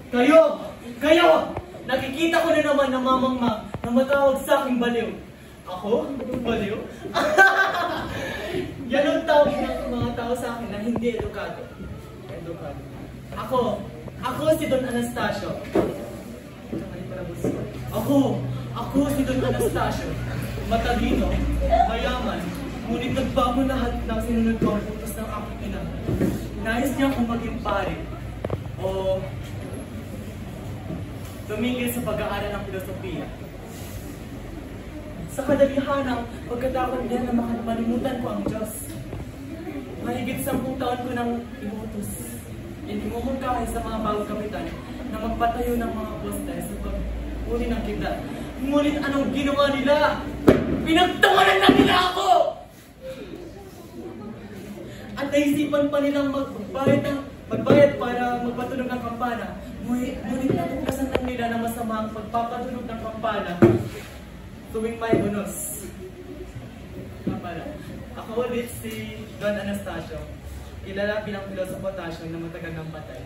Kayo! Nakikita ko na naman na mamangmang na matawag sa aking baliw. Ako? Baliw? Yan ang tawag ng mga tao sa akin na hindi edukado. Ako si Don Anastasio. Ako si Don Anastasio. Matalino, mayaman, ngunit nagbago lahat ng sinunod ko ang utos ng aking ina. Nais niya akong maging pare o tumigil sa pag-aaral ng filosofiya. Sa kadalihanang pagkatakot niya na makalimutan ko ang Diyos. Mahigit 10 taon ko nang inutos. Inimumungkahi sa mga bagong kapitan na magpatayo ng mga poste sa pag-uli ng kita. Ngunit anong ginawa nila? Pinagtawanan na nila ako! At naisipan pa nilang magbayad para magpatunog ng kampana. Ngunit natuklasan lang nila na masama ang pagpapatunog ng kampana tuwing may bonus. Ako ulit si Don Anastasio, kilala bilang pilosopo Tasyo na matagal ng patay.